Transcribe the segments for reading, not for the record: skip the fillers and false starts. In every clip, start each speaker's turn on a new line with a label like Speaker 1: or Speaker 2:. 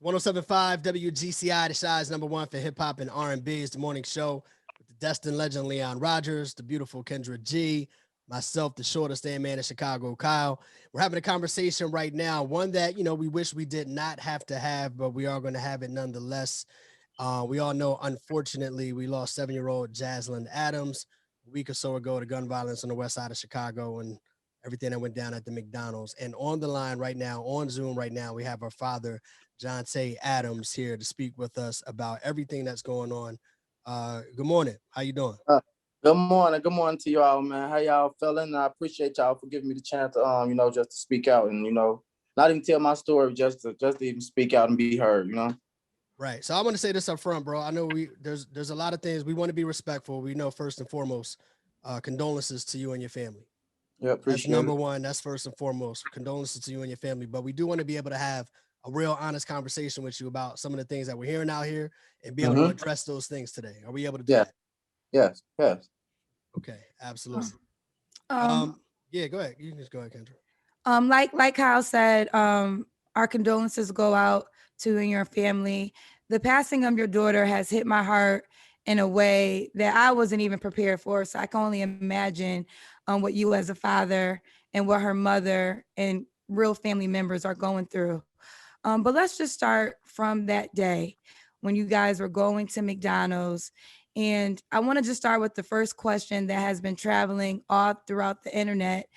Speaker 1: 1075 WGCI, the size number one for hip hop and R&B. It's the morning show with the destined legend Leon Rogers, the beautiful Kendra G, myself, the shortest stand man in Chicago, Kyle. We're having a conversation right now, one that, we wish we did not have to have, but we are going to have it nonetheless. We all know, unfortunately, we lost 7-year-old Jaslyn Adams a week or so ago to gun violence on the west side of Chicago and everything that went down at the McDonald's. And on the line right now, on Zoom right now, we have our father, Jonte Adams, here to speak with us about everything that's going on. Good morning. How you doing?
Speaker 2: Good morning. Good morning to y'all, man. How y'all feeling? I appreciate y'all for giving me the chance to, just to speak out and, not even tell my story, just to even speak out and be heard.
Speaker 1: Right. So I want to say this up front, bro. I know there's a lot of things we want to be respectful. We know first and foremost, condolences to you and your family.
Speaker 2: Yeah, appreciate
Speaker 1: That's number
Speaker 2: it.
Speaker 1: one. That's first and foremost. Condolences to you and your family. But we do want to be able to have a real honest conversation with you about some of the things that we're hearing out here and be able to address those things today. Are we able to do that?
Speaker 2: Yes.
Speaker 1: Okay, absolutely. Yeah, go ahead. You can just go ahead, Kendra.
Speaker 3: Like Kyle said, our condolences go out to you and your family. The passing of your daughter has hit my heart in a way that I wasn't even prepared for. So I can only imagine what you as a father and what her mother and real family members are going through. But let's just start from that day when you guys were going to McDonald's. And I want to just start with the first question that has been traveling all throughout the internet.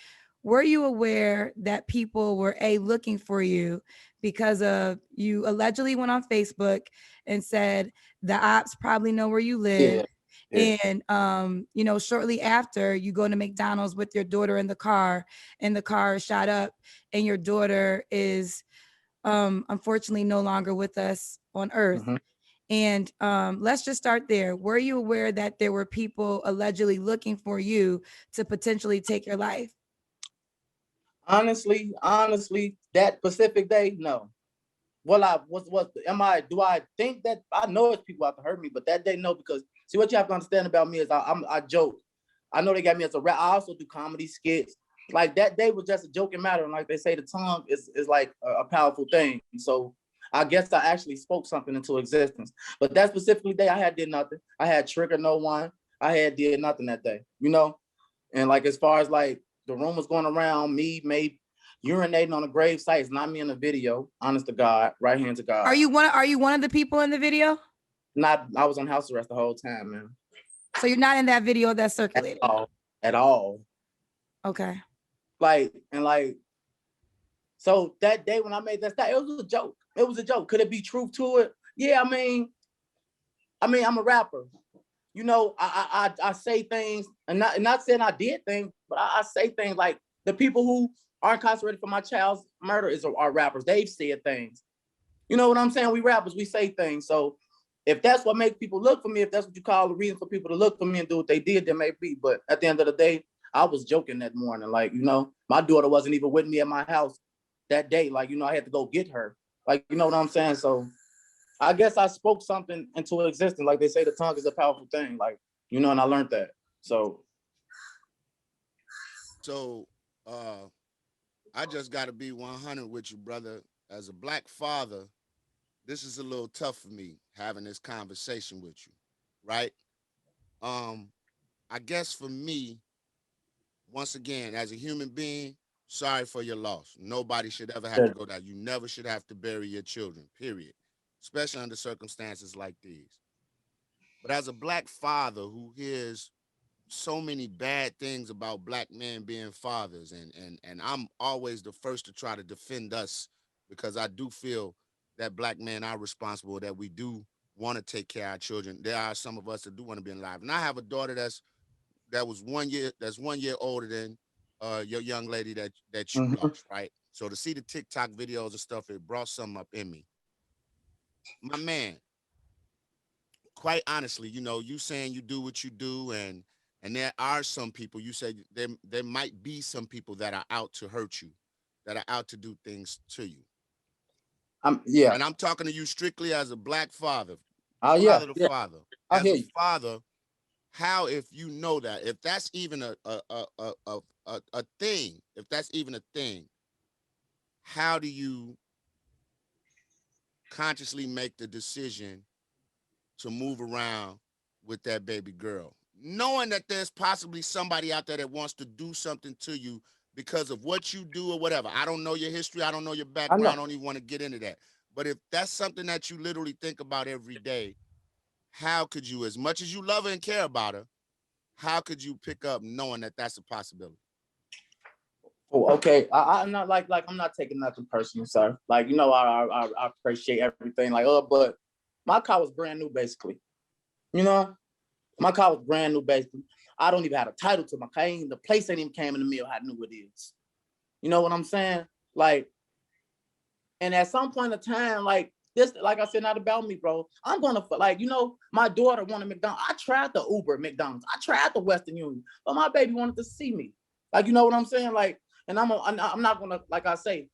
Speaker 3: Were you aware that people were looking for you because of you allegedly went on Facebook and said the ops probably know where you live?
Speaker 2: Yeah.
Speaker 3: And shortly after you go to McDonald's with your daughter in the car, and the car is shot up, and your daughter is unfortunately no longer with us on earth. And let's just start there. Were you aware that there were people allegedly looking for you to potentially take your life?
Speaker 2: Honestly, that specific day, no. Well, do I think that I know it's people out to hurt me, but that day, no, because see, what you have to understand about me is I joke. I know they got me as a rap. I also do comedy skits. Like that day was just a joking matter. And like they say, the tongue is like a powerful thing. So I guess I actually spoke something into existence. But that specifically day, I had did nothing. I had triggered no one. I had did nothing that day, And like, as far as like the rumors going around, me maybe urinating on a grave site, it's not me in the video. Honest to God, right hand to God.
Speaker 3: Are you one of the people in the video?
Speaker 2: Not, I was on house arrest the whole time, man.
Speaker 3: So you're not in that video that's circulated?
Speaker 2: At all.
Speaker 3: Okay.
Speaker 2: So that day when I made that style, it was a joke. It was a joke. Could it be truth to it? Yeah, I mean, I'm a rapper. I say things, and not saying I did things, but I say things like the people who are incarcerated for my child's murder are rappers. They've said things. You know what I'm saying? We rappers, we say things. So if that's what makes people look for me, if that's what you call the reason for people to look for me and do what they did, then maybe. But at the end of the day, I was joking that morning. Like, my daughter wasn't even with me at my house that day. Like, I had to go get her. Like, you know what I'm saying? So I guess I spoke something into existence. Like they say, the tongue is a powerful thing. Like, and I learned that. So
Speaker 4: I just got to be 100 with you, brother. As a black father, this is a little tough for me having this conversation with you, right? I guess for me, once again, as a human being, sorry for your loss. Nobody should ever have to go down. You never should have to bury your children, period, especially under circumstances like these. But as a black father who hears so many bad things about black men being fathers, and I'm always the first to try to defend us, because I do feel that black men are responsible, that we do want to take care of our children. There are some of us that do want to be alive. And I have a daughter that's 1 year older than your young lady that you lost, right? So to see the TikTok videos and stuff, it brought something up in me. My man, quite honestly, you saying you do what you do, and there are some people, you said there might be some people that are out to hurt you, that are out to do things to you.
Speaker 2: Yeah.
Speaker 4: And I'm talking to you strictly as a black father.
Speaker 2: Father.
Speaker 4: As a father, how, if you know that, if that's even a thing, how do you consciously make the decision to move around with that baby girl, knowing that there's possibly somebody out there that wants to do something to you because of what you do or whatever. I don't know your history. I don't know your
Speaker 2: I
Speaker 4: background.
Speaker 2: know.
Speaker 4: I don't even want to get into that. But if that's something that you literally think about every day, how could you, as much as you love her and care about her, how could you pick up knowing that that's a possibility?
Speaker 2: Oh, okay. I'm not like I'm not taking nothing personal, sir. Like, you know, I appreciate everything. Like, but my car was brand new, basically. You know, my car was brand new, basically. I don't even have a title to my car. The place ain't even came in the mail. How new it is. You know what I'm saying? Like, and at some point in time, like this, like I said, not about me, bro. I'm gonna like, you know, my daughter wanted McDonald's. I tried the Uber at McDonald's. I tried the Western Union, but my baby wanted to see me. Like, you know what I'm saying? Like, and I'm not gonna, like I say,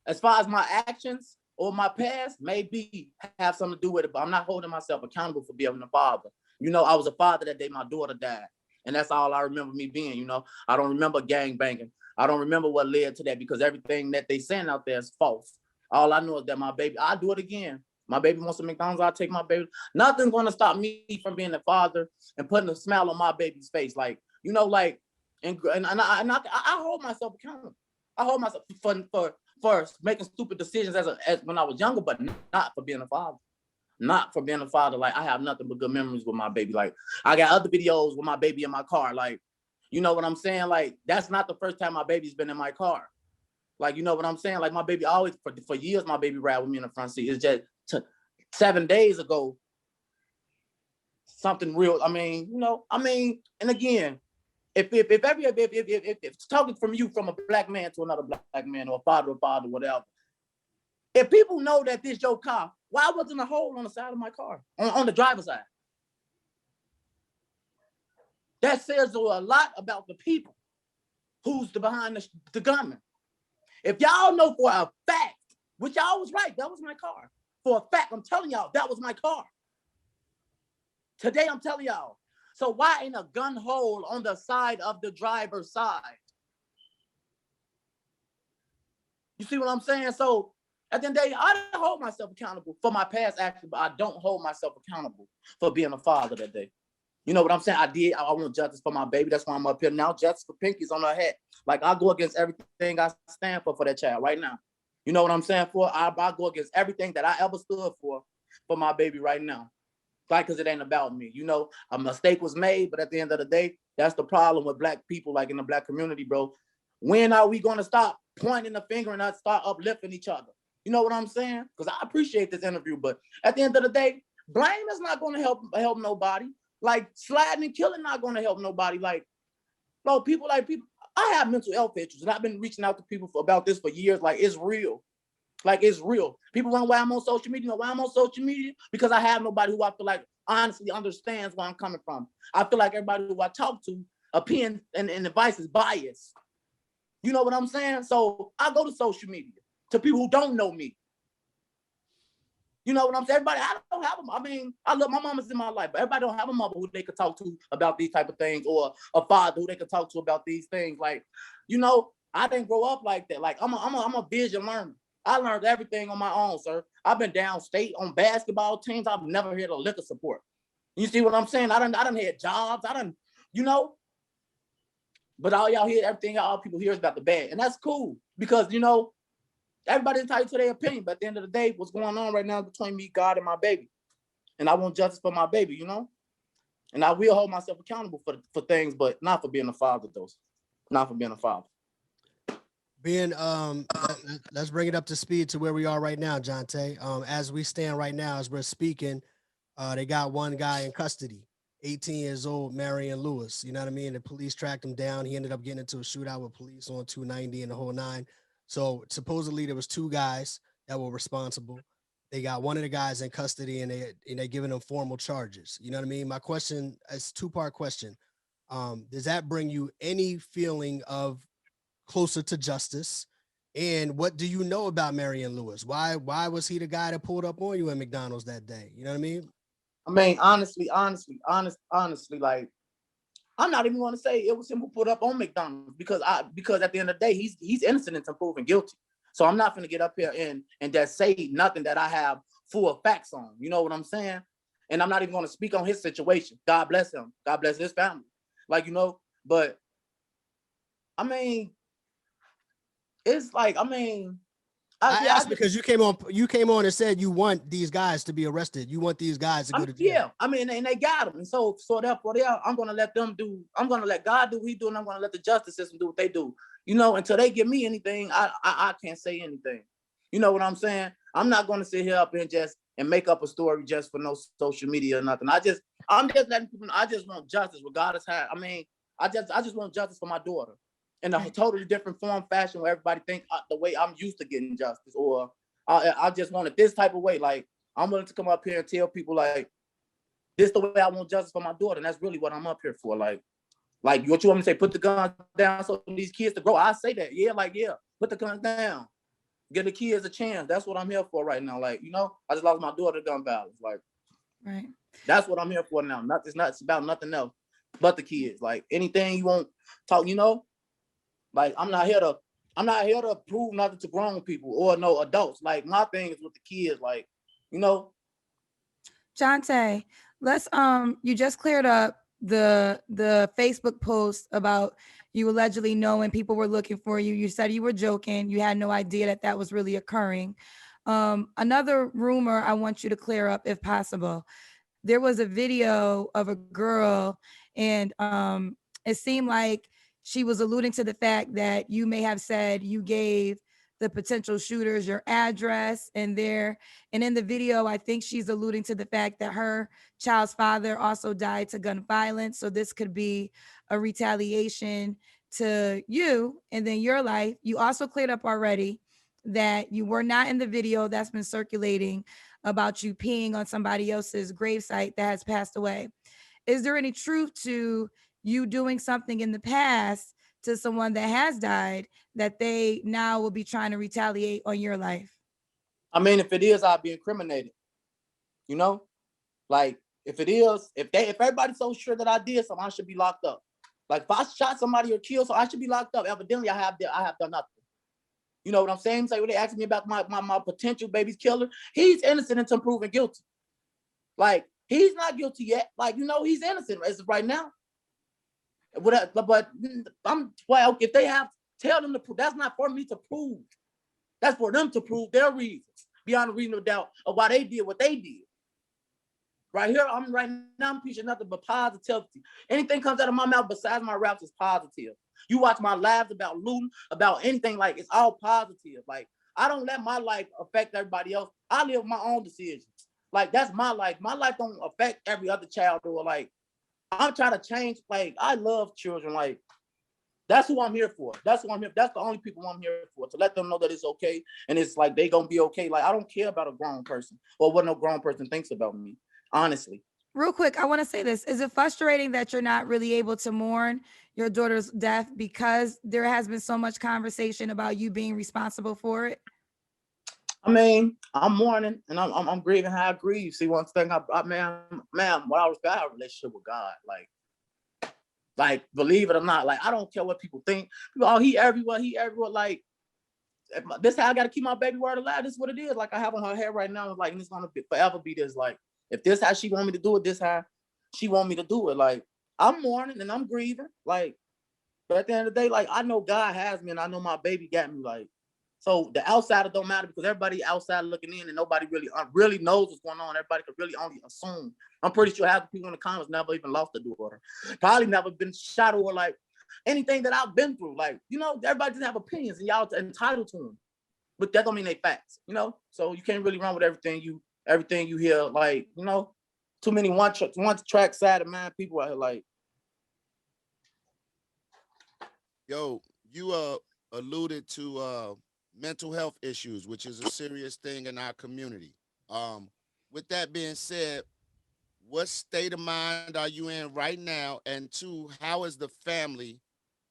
Speaker 2: as far as my actions or my past maybe have something to do with it, but I'm not holding myself accountable for being a father. You know, I was a father that day my daughter died. And that's all I remember me being, you know. I don't remember gang banging. I don't remember what led to that because everything that they saying out there is false. All I know is that my baby, I'll do it again. My baby wants some McDonald's, I'll take my baby. Nothing's gonna stop me from being a father and putting a smile on my baby's face. Like, you know, like, and I hold myself accountable. I hold myself for making stupid decisions as when I was younger, but not for being a father. Not for being a father. Like, I have nothing but good memories with my baby. Like, I got other videos with my baby in my car. Like, you know what I'm saying? Like, that's not the first time my baby's been in my car. Like, you know what I'm saying? Like, my baby always, for years, my baby ride with me in the front seat. It's just 7 days ago, something real. I mean, you know, and again, if talking from you from a black man to another black man or a father, whatever, if people know that this your car, why wasn't a hole on the side of my car, on the driver's side? That says a lot about the people who's behind the gunman. If y'all know for a fact, which y'all was right, that was my car. For a fact, I'm telling y'all, that was my car. Today, I'm telling y'all. So why ain't a gun hole on the side of the driver's side? You see what I'm saying? So at the end of the day, I don't hold myself accountable for my past actions, but I don't hold myself accountable for being a father that day. You know what I'm saying? I want justice for my baby. That's why I'm up here now. Justice for Pinky's on her head. Like, I go against everything I stand for that child right now. You know what I'm saying? I go against everything that I ever stood for my baby right now. Like, because it ain't about me. You know, a mistake was made, but at the end of the day, that's the problem with black people, like in the black community, bro. When are we going to stop pointing the finger and not start uplifting each other? You know what I'm saying? Because I appreciate this interview, but at the end of the day, blame is not going to help nobody. Like, sliding and killing not going to help nobody. Like, bro, people. I have mental health issues, and I've been reaching out to people about this for years. Like, it's real. Like, it's real. People wonder why I'm on social media. You know why I'm on social media? Because I have nobody who I feel like honestly understands where I'm coming from. I feel like everybody who I talk to, opinion and advice is biased. You know what I'm saying? So I go to social media to people who don't know me. You know what I'm saying? Everybody, I don't have them. I mean, I love my mama's in my life, but everybody don't have a mother who they could talk to about these type of things, or a father who they could talk to about these things. Like, you know, I didn't grow up like that. Like, I'm a vision learner. I learned everything on my own, sir. I've been downstate on basketball teams. I've never had a liquor support. You see what I'm saying? I done had jobs. You know, but all y'all hear, everything all people hear is about the bad, and that's cool because, you know, everybody's entitled to their opinion. But at the end of the day, what's going on right now between me, God, and my baby, and I want justice for my baby, you know. And I will hold myself accountable for things, but not for being a father, though. Not for being a father.
Speaker 1: Let's bring it up to speed to where we are right now, Jonte. As we stand right now, as we're speaking, they got one guy in custody, 18 years old, Marion Lewis. You know what I mean? The police tracked him down. He ended up getting into a shootout with police on 290 and the whole nine. So supposedly there was two guys that were responsible. They got one of the guys in custody and they're giving them formal charges. You know what I mean? My question is two-part question. Does that bring you any feeling of closer to justice? And what do you know about Marion Lewis? Why was he the guy that pulled up on you at McDonald's that day? You know what I mean?
Speaker 2: I mean, honestly, like, I'm not even going to say it was him who put up on McDonald's because at the end of the day, he's innocent until proven guilty. So I'm not going to get up here and just say nothing that I have full of facts on. You know what I'm saying? And I'm not even going to speak on his situation. God bless him. God bless his family. Like, you know, but I mean, it's like, I mean,
Speaker 1: I asked because you came on and said you want these guys to be arrested. You want these guys to go to jail.
Speaker 2: Yeah, I mean, and they got them. And so therefore, I'm going to let them do, I'm going to let God do what he do, and I'm going to let the justice system do what they do. You know, until they give me anything, I can't say anything. You know what I'm saying? I'm not going to sit here up and make up a story just for no social media or nothing. I'm just letting people know, I just want justice regardless how, I mean, I just want justice for my daughter in a totally different form, fashion, where everybody think the way I'm used to getting justice, or I just want it this type of way. Like, I'm willing to come up here and tell people, like, this the way I want justice for my daughter, and that's really what I'm up here for. Like what you want me to say, put the gun down so these kids to grow. I say that, yeah, put the gun down. Give the kids a chance. That's what I'm here for right now. Like, you know, I just lost my daughter to gun violence. Like, right. That's what I'm here for now. It's about nothing else but the kids. Like, anything you want talk, you know, like, I'm not here to prove nothing to grown people or no adults. Like, my thing is with the kids, like, you know.
Speaker 3: Jonte, let's you just cleared up the Facebook post about you allegedly knowing people were looking for you. You said you were joking. You had no idea that was really occurring. Another rumor I want you to clear up, if possible. There was a video of a girl, and it seemed like she was alluding to the fact that you may have said you gave the potential shooters your address, and in the video, I think she's alluding to the fact that her child's father also died to gun violence. So this could be a retaliation to you and then your life. You also cleared up already that you were not in the video that's been circulating about you peeing on somebody else's gravesite that has passed away. Is there any truth to you doing something in the past to someone that has died that they now will be trying to retaliate on your life?
Speaker 2: I mean, if it is, I'll be incriminated. You know, like, if it is, if everybody's so sure that I did something, I should be locked up. Like, if I shot somebody or killed, so I should be locked up. Evidently, I have done nothing. You know what I'm saying? So when they ask me about my potential baby's killer, he's innocent until proven guilty. Like, he's not guilty yet. Like, you know, he's innocent as of right now. But if they have, tell them to prove. That's not for me to prove. That's for them to prove their reasons beyond a reasonable doubt of why they did what they did. Right here, I'm preaching nothing but positivity. Anything comes out of my mouth besides my raps is positive. You watch my lives about looting, about anything, like, it's all positive. Like, I don't let my life affect everybody else. I live my own decisions. Like, that's my life. My life don't affect every other child, or, like, I'm trying to change. Like, I love children. Like, that's who I'm here for. That's who I'm here. That's the only people I'm here for, to let them know that it's okay. And it's like, they gonna be okay. Like, I don't care about a grown person or what no grown person thinks about me, honestly.
Speaker 3: Real quick, I want to say this. Is it frustrating that you're not really able to mourn your daughter's death because there has been so much conversation about you being responsible for it?
Speaker 2: I mean, I'm mourning and I'm grieving how I grieve. See, one thing, what I respect, I have a relationship with God. Like, believe it or not, like, I don't care what people think. People, oh, he everywhere. Like, this is how I got to keep my baby word alive. This is what it is. Like, I have on her hair right now. Like, and it's gonna forever be this. Like, if this how she want me to do it, this how she want me to do it. Like, I'm mourning and I'm grieving. Like, but at the end of the day, like, I know God has me and I know my baby got me. Like, so the outsider don't matter, because everybody outside looking in and nobody really knows what's going on. Everybody could really only assume. I'm pretty sure half the people in the comments never even lost a daughter. Probably never been shot, or like anything that I've been through. Like, you know, everybody just have opinions and y'all entitled to them. But that don't mean they facts, you know? So you can't really run with everything you hear. Like, you know, too many one track side of mind people out here. Like,
Speaker 4: yo, you alluded to mental health issues, which is a serious thing in our community. With that being said, what state of mind are you in right now? And two, how is the family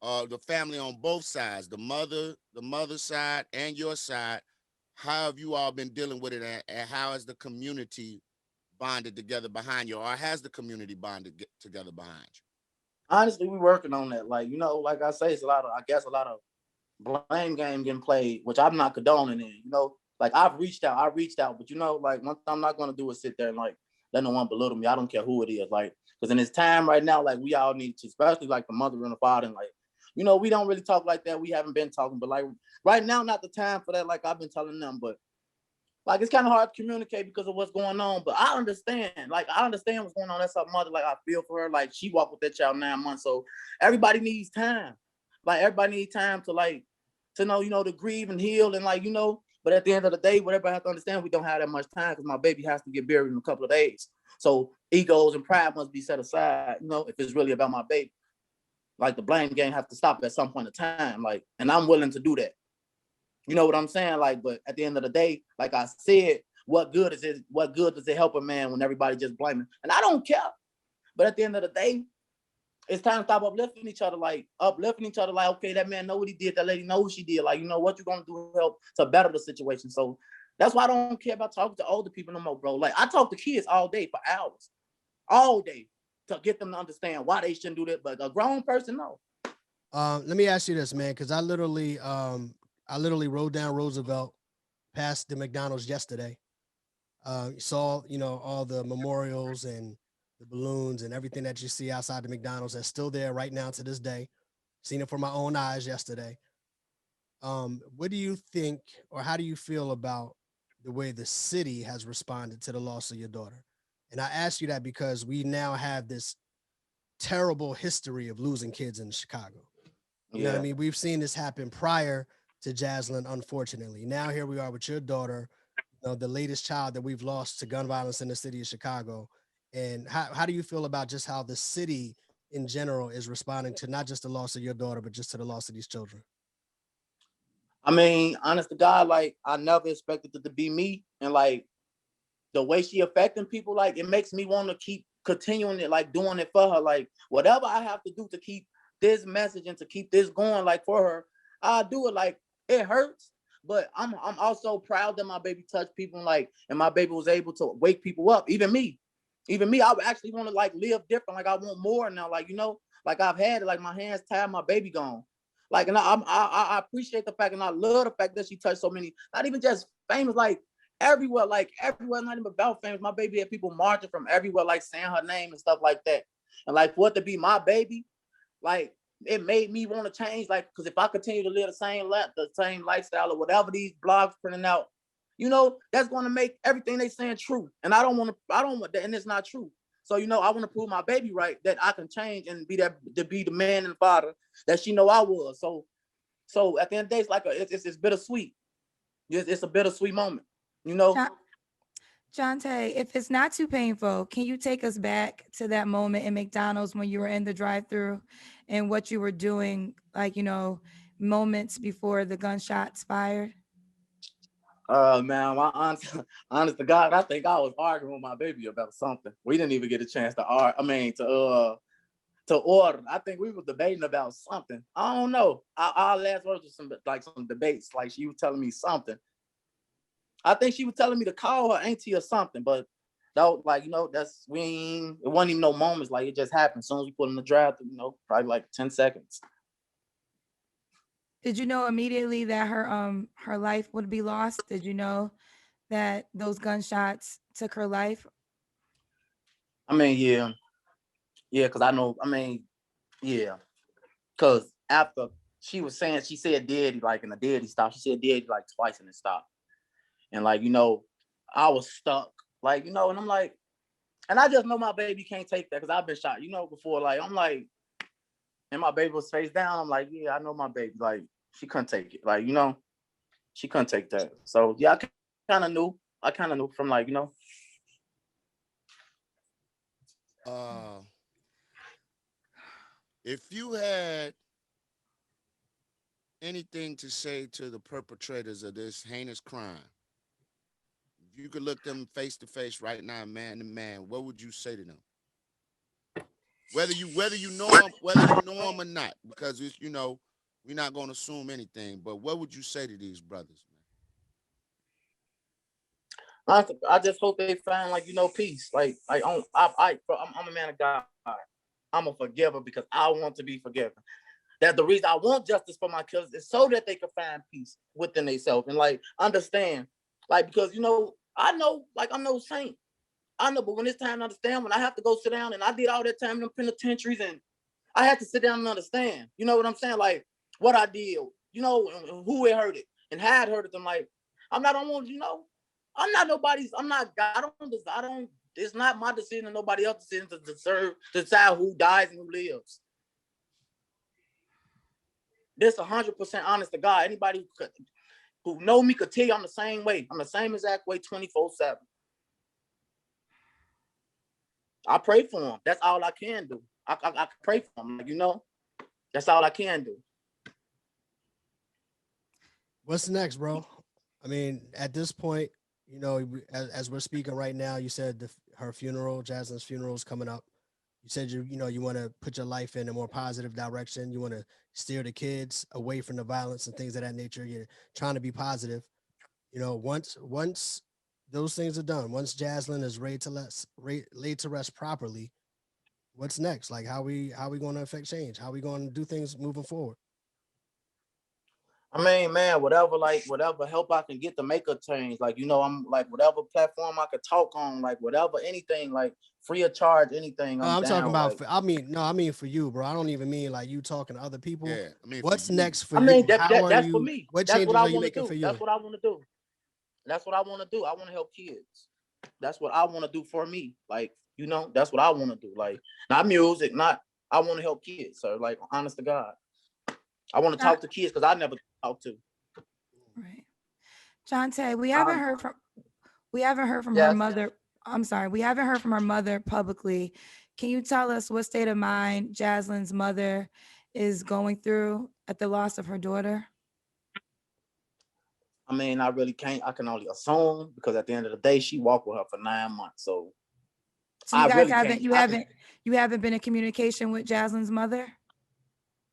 Speaker 4: on both sides, the mother side and your side, how have you all been dealing with it, and how has the community bonded together behind you, or has the community bonded together behind you?
Speaker 2: honestly, we working on that. Like, you know, like I say, it's a lot of blame game getting played, which I'm not condoning in, you know. Like I reached out, but you know, like one thing I'm not gonna do is sit there and like let no one belittle me. I don't care who it is, like, because in this time right now, like we all need to, especially like the mother and the father, and like, you know, we don't really talk like that. We haven't been talking, but like right now, not the time for that. Like I've been telling them, but like it's kind of hard to communicate because of what's going on. But I understand, like I understand what's going on. That's her mother. Like I feel for her. Like she walked with that child 9 months, so everybody needs time. Like everybody needs time to like to know, you know, to grieve and heal and like, you know. But at the end of the day, what everybody has to understand, we don't have that much time because my baby has to get buried in a couple of days. So egos and pride must be set aside, you know, if it's really about my baby. Like the blame game has to stop at some point in time. Like, and I'm willing to do that. You know what I'm saying? Like, but at the end of the day, like I said, what good is it? What good does it help a man when everybody just blaming? And I don't care. But at the end of the day, it's time to stop uplifting each other. Like okay, that man know what he did. That lady know what she did. Like, you know what you're gonna do to help to better the situation. So that's why I don't care about talking to older people no more, bro. Like I talk to kids all day for hours, all day, to get them to understand why they shouldn't do that. But a grown person, no.
Speaker 1: Let me ask you this, man, because I literally rode down Roosevelt past the McDonald's yesterday. Saw, you know, all the memorials and the balloons and everything that you see outside the McDonald's that's still there right now to this day. Seen it for my own eyes yesterday. What do you think, or how do you feel about the way the city has responded to the loss of your daughter? And I ask you that because we now have this terrible history of losing kids in Chicago. You know what I mean? We've seen this happen prior to Jaslyn, unfortunately. Now here we are with your daughter, you know, the latest child that we've lost to gun violence in the city of Chicago. And how do you feel about just how the city in general is responding to not just the loss of your daughter, but just to the loss of these children?
Speaker 2: I mean, honest to God, like I never expected it to be me. And like the way she affecting people, like it makes me want to keep continuing it, like doing it for her. Like whatever I have to do to keep this message and to keep this going, like for her, I'll do it. Like it hurts, but I'm also proud that my baby touched people, like, and my baby was able to wake people up. Even me, I would actually want to like live different. Like I want more now. Like, you know, like I've had it. Like my hands tied, my baby gone. Like, and I appreciate the fact, and I love the fact that she touched so many, not even just famous, like everywhere, not even about famous. My baby had people marching from everywhere, like saying her name and stuff like that. And like for it to be my baby, like it made me want to change. Like, because if I continue to live the same lifestyle or whatever these blogs printing out, you know, that's going to make everything they saying true. And I don't want that, and it's not true. So, you know, I want to prove my baby right, that I can change and be that, to be the man and father that she know I was. So at the end of the day, it's like it's bittersweet. It's a bittersweet moment, you know.
Speaker 3: Jonte, if it's not too painful, can you take us back to that moment in McDonald's when you were in the drive-thru and what you were doing, like, you know, moments before the gunshots fired?
Speaker 2: Man, honest to God, I think I was arguing with my baby about something. We didn't even get a chance to argue. I mean, to order. I think we were debating about something. I don't know. Our last words was some debates. Like she was telling me something. I think she was telling me to call her auntie or something, but that, like, you know, it wasn't even no moments. Like it just happened. As soon as we put in the draft, you know, probably like 10 seconds.
Speaker 3: Did you know immediately that her life would be lost? Did you know that those gunshots took her life?
Speaker 2: I mean, yeah, because I know. I mean, yeah, because after she said daddy, like, and the daddy stopped. She said daddy like twice and it stopped. And like, you know, I was stuck. Like, you know, and I'm like, and I just know my baby can't take that because I've been shot, you know, before. Like, I'm like, and my baby was face down. I'm like, yeah, I know my baby. Like, she couldn't take it. Like, you know, she couldn't take that. So yeah, I kind of knew. I kind of knew from, like, you know.
Speaker 4: If you had anything to say to the perpetrators of this heinous crime, if you could look them face to face right now, man to man, what would you say to them? Whether you know them or not, because it's, you know, we're not going to assume anything. But what would you say to these brothers,
Speaker 2: I just hope they find, like, you know, peace. Like I'm a man of God. I'm a forgiver because I want to be forgiven. That's the reason I want justice for my kids, is so that they can find peace within themselves and like understand Like, because I know, like, I'm no saint. I know, but when it's time to understand, when I have to go sit down, and I did all that time in the penitentiaries, and I had to sit down and understand. You know what I'm saying? Like, what I did, and who it hurted, and how it hurted them. Like, I'm not on, I'm not nobody's. I'm not. I don't. It's not my decision and nobody else's decision to decide who dies and who lives. This 100% honest to God. Anybody who know me could tell you I'm the same way. I'm the same exact way 24/7. I pray for them. That's all I can do. I pray for them. Like, that's all I can do.
Speaker 1: What's next, bro? I mean, at this point, as we're speaking right now, you said her funeral, Jaslyn's funeral is coming up. You said you want to put your life in a more positive direction. You want to steer the kids away from the violence and things of that nature. You're trying to be positive. Once those things are done, once Jaslyn is laid to rest properly, what's next? Like, how we going to affect change? How we going to do things moving forward?
Speaker 2: I mean, man, whatever help I can get to make a change. Like, I'm like, whatever platform I could talk on, like, whatever, anything, like, free of charge, anything.
Speaker 1: I'm talking
Speaker 2: down.
Speaker 1: about.
Speaker 2: Like,
Speaker 1: I mean for you, bro. I don't even mean like you talking to other people.
Speaker 4: Yeah, I mean,
Speaker 1: What's
Speaker 4: for you,
Speaker 1: next for
Speaker 2: I
Speaker 1: you?
Speaker 2: mean,
Speaker 1: How are
Speaker 2: that's for
Speaker 1: you?
Speaker 2: me.
Speaker 1: What
Speaker 2: That's what
Speaker 1: changes
Speaker 2: I
Speaker 1: are you
Speaker 2: want to
Speaker 1: making
Speaker 2: do.
Speaker 1: for you?
Speaker 2: That's what I want to do. That's what I want to do. I want to help kids. That's what I want to do for me. Like, that's what I want to do. Like, not music, not. I want to help kids. So, like, honest to God, I want to talk to kids because I never talk to.
Speaker 3: Right. Jonte, we haven't heard from her
Speaker 2: Yes.
Speaker 3: mother. I'm sorry, we haven't heard from her mother publicly. Can you tell us what state of mind Jaslyn's mother is going through at the loss of her daughter?
Speaker 2: I mean, I really can't. I can only assume because at the end of the day, she walked with her for 9 months. So
Speaker 3: So you
Speaker 2: I
Speaker 3: guys
Speaker 2: really
Speaker 3: haven't
Speaker 2: can't.
Speaker 3: you haven't been in communication with Jaslyn's mother?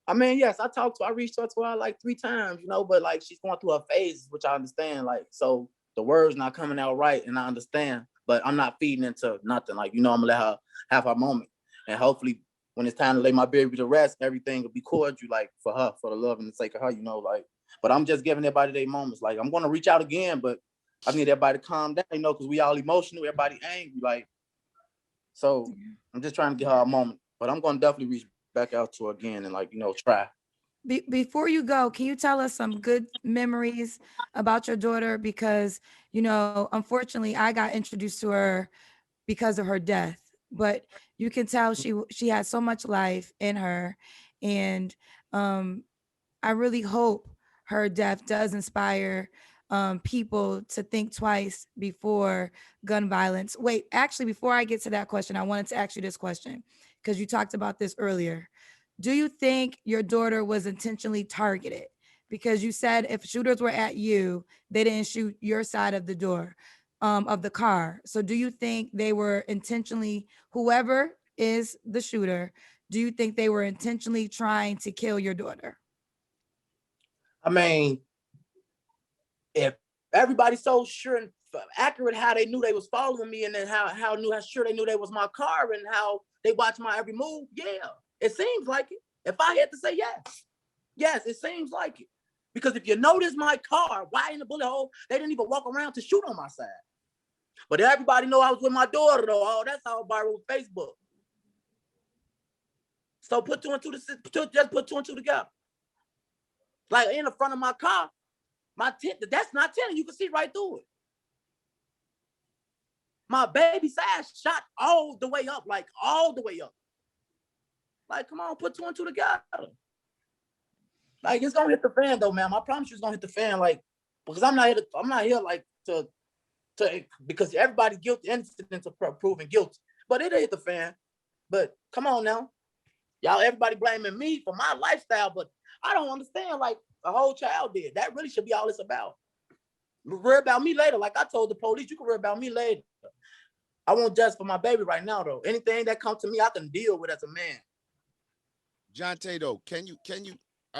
Speaker 2: I mean, yes, I reached out to her like 3 times, but like she's going through her phases, which I understand. Like, so the words not coming out right, and I understand, but I'm not feeding into nothing. Like, I'm gonna let her have her moment, and hopefully, when it's time to lay my baby to rest, everything will be cordial, like for her, for the love and the sake of her, like. But I'm just giving everybody their moments. Like, I'm gonna reach out again, but I need everybody to calm down, because we all emotional, everybody angry, like. So I'm just trying to get her a moment, but I'm gonna definitely reach back out to her again and, like, try.
Speaker 3: Before you go, can you tell us some good memories about your daughter? Because, unfortunately, I got introduced to her because of her death, but you can tell she had so much life in her. And I really hope her death does inspire people to think twice before gun violence. Wait, actually, before I get to that question, I wanted to ask you this question because you talked about this earlier. Do you think your daughter was intentionally targeted? Because you said if shooters were at you, they didn't shoot your side of the door, of the car. So do you think they were intentionally, whoever is the shooter, do you think they were intentionally trying to kill your daughter?
Speaker 2: I mean, if everybody's so sure and accurate how they knew they was following me, and then how sure they knew they was my car, and how they watched my every move, yeah, it seems like it. If I had to say yes, it seems like it. Because if you notice my car, why in the bullet hole, they didn't even walk around to shoot on my side. But everybody know I was with my daughter, though. Oh, that's how viral with Facebook. So just put two and two together. Like, in the front of my car, my tent, that's not tinted. You can see right through it. My baby side shot all the way up, like all the way up. Like, come on, put two and two together. Like, it's gonna hit the fan, though, man. I promise you, it's gonna hit the fan. Like, because I'm not here like to because everybody's guilty, innocent until proven guilty. But it'll hit the fan. But come on now, y'all, everybody blaming me for my lifestyle, but I don't understand. Like, a whole child did. That really should be all it's about. Worry about me later. Like I told the police, you can worry about me later. I won't judge for my baby right now, though. Anything that comes to me, I can deal with as a man.
Speaker 4: Jonte, though, can you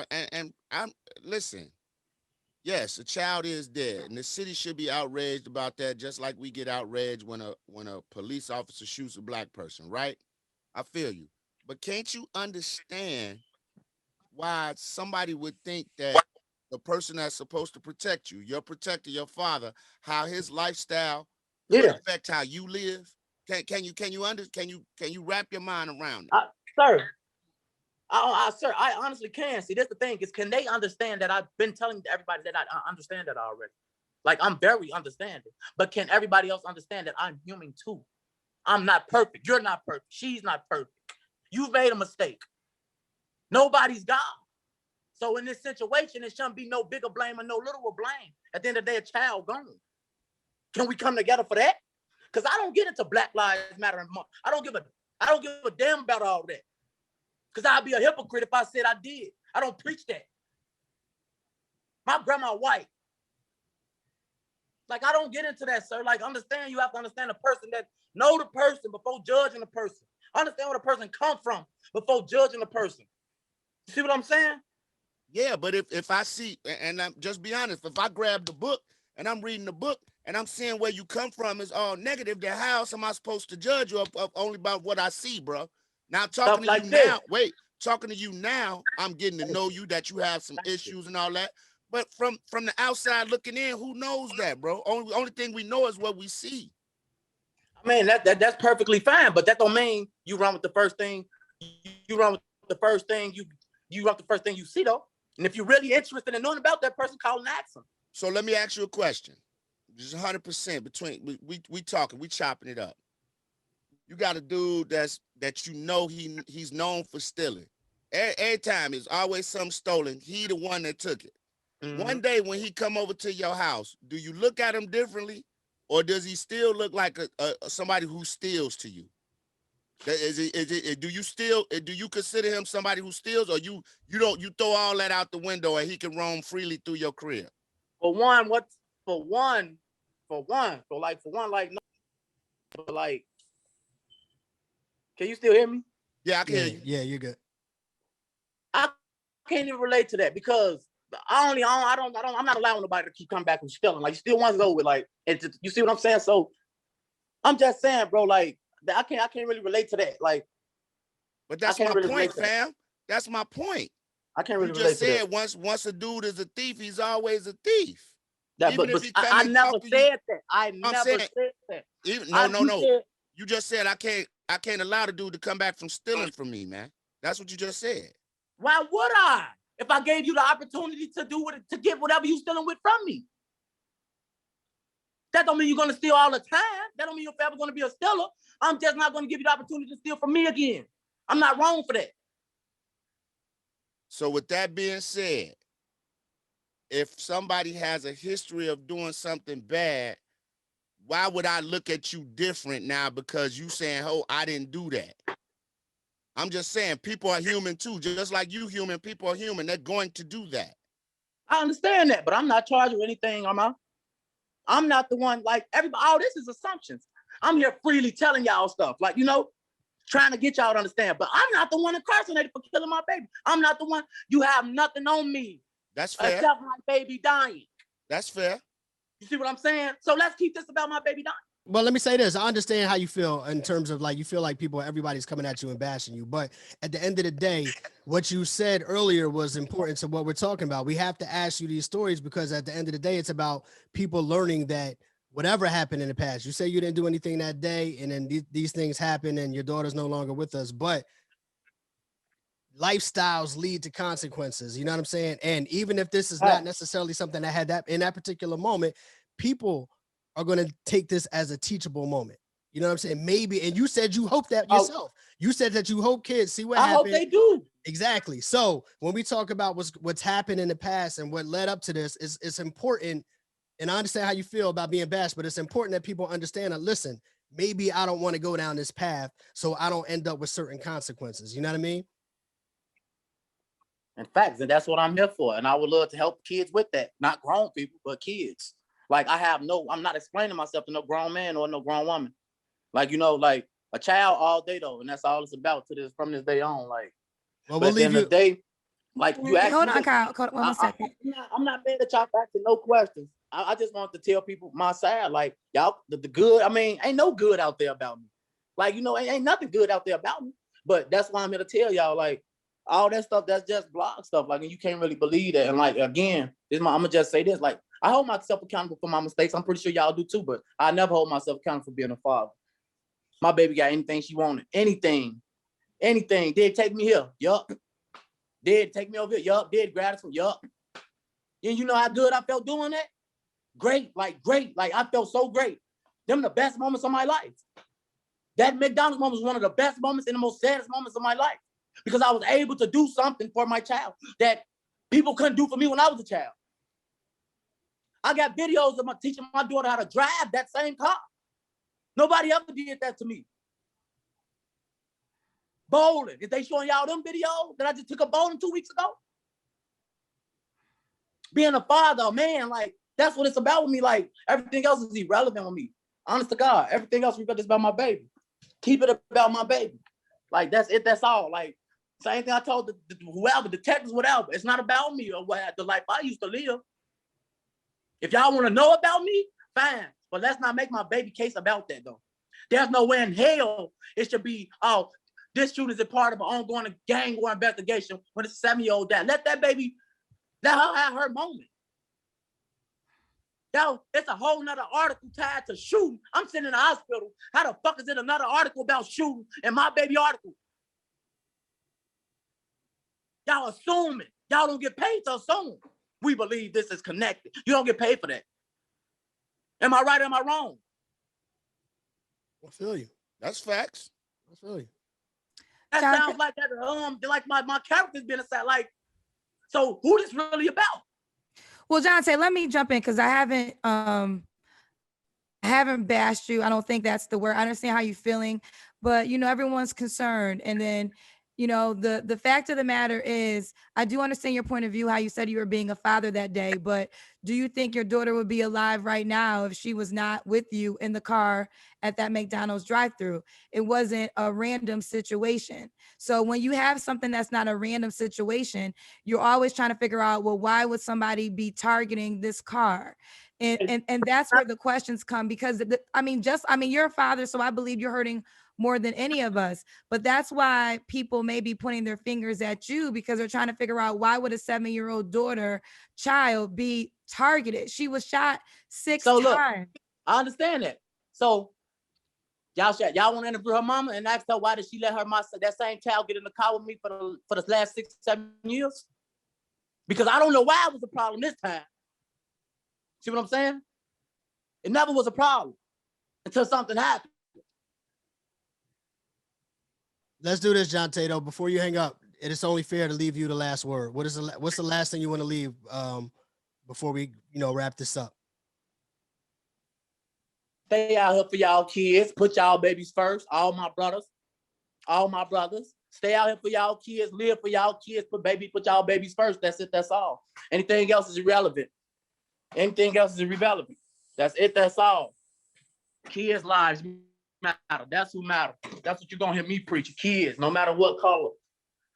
Speaker 4: and I'm listen. Yes, a child is dead, and the city should be outraged about that, just like we get outraged when a police officer shoots a black person, right? I feel you, but can't you understand why somebody would think that the person that's supposed to protect you, your protector, your father, how his lifestyle could
Speaker 2: Yeah,
Speaker 4: affect how you live? Can you wrap your mind around it?
Speaker 2: sir. Sir, I honestly can. See, that's the thing is, can they understand that I've been telling everybody that I understand that already? Like, I'm very understanding, but can everybody else understand that I'm human too? I'm not perfect. You're not perfect. She's not perfect. You've made a mistake. Nobody's God. So in this situation, it shouldn't be no bigger blame or no littler blame. At the end of the day, a child gone. Can we come together for that? Because I don't get into Black Lives Matter and I don't give a damn about all that. Because I'd be a hypocrite if I said I did. I don't preach that. My grandma white. Like, I don't get into that, sir. Like, understand, you have to understand the person, that know the person before judging the person. Understand where the person come from before judging the person. You see what I'm saying?
Speaker 4: Yeah, but if I see, and I'm just be honest, if I grab the book and I'm reading the book and I'm seeing where you come from is all negative, then how else am I supposed to judge you of only about what I see, bro? Now talking to
Speaker 2: like
Speaker 4: you
Speaker 2: this.
Speaker 4: now, talking to you now, I'm getting to know you, that you have some issues and all that. But from the outside looking in, who knows that, bro? Only thing we know is what we see.
Speaker 2: I mean, that's perfectly fine, but that don't mean you run with the first thing. You run with the first thing you run with the first thing you see, though. And if you're really interested in knowing about that person, call and ask them.
Speaker 4: So let me ask you a question. Just 100% between we talking, we chopping it up. You got a dude that you know he's known for stealing. Every time it's always something stolen. He the one that took it. Mm-hmm. One day when he come over to your house, do you look at him differently, or does he still look like a somebody who steals to you? Do you consider him somebody who steals, or you throw all that out the window and he can roam freely through your crib?
Speaker 2: For one, like can you still hear me?
Speaker 4: Yeah, I can hear you.
Speaker 1: Yeah, you're good.
Speaker 2: I can't even relate to that because I'm not allowing nobody to keep coming back and stealing. Like, you still want to go with, like, you see what I'm saying? So I'm just saying, bro, like, I can't really relate to that. Like,
Speaker 4: but that's my point, fam. That's my point.
Speaker 2: I can't really
Speaker 4: relate to that. You just
Speaker 2: said
Speaker 4: once a dude is a thief, he's always a thief.
Speaker 2: That, but I never said that. I never said that.
Speaker 4: No. You just said I can't allow the dude to come back from stealing from me, man. That's what you just said.
Speaker 2: Why would I? If I gave you the opportunity to get whatever you stealing with from me. That don't mean you're gonna steal all the time. That don't mean you're ever gonna be a stealer. I'm just not gonna give you the opportunity to steal from me again. I'm not wrong for that.
Speaker 4: So with that being said, if somebody has a history of doing something bad, why would I look at you different now because you saying, oh, I didn't do that? I'm just saying, people are human too. Just like you human, people are human. They're going to do that.
Speaker 2: I understand that, but I'm not charged with anything, I'm not the one, like, everybody, all this is assumptions. I'm here freely telling y'all stuff, like, trying to get y'all to understand, but I'm not the one incarcerated for killing my baby. I'm not the one. You have nothing on me.
Speaker 4: That's fair.
Speaker 2: Except my baby dying.
Speaker 4: That's fair.
Speaker 2: You see what I'm saying? So let's keep this about my baby dying.
Speaker 1: Well, let me say this. I understand how you feel in terms of, like, you feel like everybody's coming at you and bashing you. But at the end of the day, what you said earlier was important to what we're talking about. We have to ask you these stories because at the end of the day, it's about people learning that whatever happened in the past, you say you didn't do anything that day, and then these things happen and your daughter's no longer with us. But lifestyles lead to consequences. You know what I'm saying? And even if this is not necessarily something that had that in that particular moment, people are going to take this as a teachable moment. You know what I'm saying? Maybe. And you said you hope that yourself. You said that you hope kids see what happened.
Speaker 2: I hope they do.
Speaker 1: Exactly. So when we talk about what's happened in the past and what led up to this, it's important. And I understand how you feel about being bashed, but it's important that people understand that, listen, maybe I don't want to go down this path so I don't end up with certain consequences. You know what I mean?
Speaker 2: In fact, and that's what I'm here for. And I would love to help kids with that. Not grown people, but kids. Like, I'm not explaining myself to no grown man or no grown woman. Like, like a child all day though. And that's all it's about from this day on. Like,
Speaker 1: well, we'll leave you.
Speaker 2: Day, like, you ask
Speaker 3: Hold on, Kyle. Hold on 1 second.
Speaker 2: I'm not mad at y'all asking no questions. I just want to tell people my side. Like, y'all, the good, ain't no good out there about me. Like, ain't nothing good out there about me. But that's why I'm here to tell y'all, like, all that stuff, that's just blog stuff. Like, and you can't really believe that. And like, again, I'm gonna just say this, like, I hold myself accountable for my mistakes. I'm pretty sure y'all do too, but I never hold myself accountable for being a father. My baby got anything she wanted, anything. Did take me here, yup. Did take me over here, yup. Did gratis, yup. And you know how good I felt doing that? Great. Like I felt so great. Them the best moments of my life. That McDonald's moment was one of the best moments and the most saddest moments of my life, because I was able to do something for my child that people couldn't do for me when I was a child. I got videos of teaching my daughter how to drive that same car. Nobody ever did that to me. Bowling. Is they showing y'all them videos that I just took a bowling 2 weeks ago? Being a father, man, like, that's what it's about with me. Like, everything else is irrelevant with me. Honest to God, everything else is about my baby. Keep it about my baby. Like, that's it, that's all. Like, same thing I told whoever, detectives, whatever. It's not about me or what the life I used to live. If y'all want to know about me, fine. But let's not make my baby case about that, though. There's no way in hell it should be, oh, this shooting is a part of an ongoing gang war investigation when it's a 7-year-old dad. Let that baby, let her have her moment. Yo, it's a whole nother article tied to shooting. I'm sitting in the hospital. How the fuck is it another article about shooting in my baby article? Y'all assuming. Y'all don't get paid to assume. We believe this is connected. You don't get paid for that. Am I right or am I wrong?
Speaker 1: I feel you.
Speaker 4: That's facts.
Speaker 1: I feel you.
Speaker 2: That sounds like that. Like my character's been aside. Like, so who this really about?
Speaker 3: Well, Jonte, let me jump in because I haven't bashed you. I don't think that's the word. I understand how you're feeling, but you know, everyone's concerned. And then, you know, the fact of the matter is, I do understand your point of view, how you said you were being a father that day, but do you think your daughter would be alive right now if she was not with you in the car at that McDonald's drive-thru? It wasn't a random situation. So when you have something that's not a random situation, you're always trying to figure out, well, why would somebody be targeting this car? And that's where the questions come, because you're a father, so I believe you're hurting more than any of us. But that's why people may be pointing their fingers at you, because they're trying to figure out, why would a 7-year-old child be targeted? She was shot 6 times.
Speaker 2: Look, I understand that. So y'all want to interview her mama and ask her, why did she let that same child get in the car with me for the last 6-7 years? Because I don't know why it was a problem this time. See what I'm saying? It never was a problem until something happened.
Speaker 1: Let's do this, Jonte, though. Before you hang up, it is only fair to leave you the last word. What's the last thing you want to leave before we, wrap this up?
Speaker 2: Stay out here for y'all kids. Put y'all babies first. All my brothers. Stay out here for y'all kids. Live for y'all kids. Put y'all babies first. That's it. That's all. Anything else is irrelevant. That's it. That's all. Kids' lives matter. That's who matter. That's what you're gonna hear me preach. Kids, no matter what color.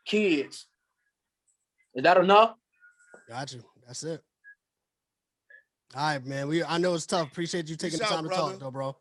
Speaker 2: Kids. Is that enough?
Speaker 1: Got you. That's it. All right, man. I know it's tough. Appreciate you taking the time to talk, though, bro.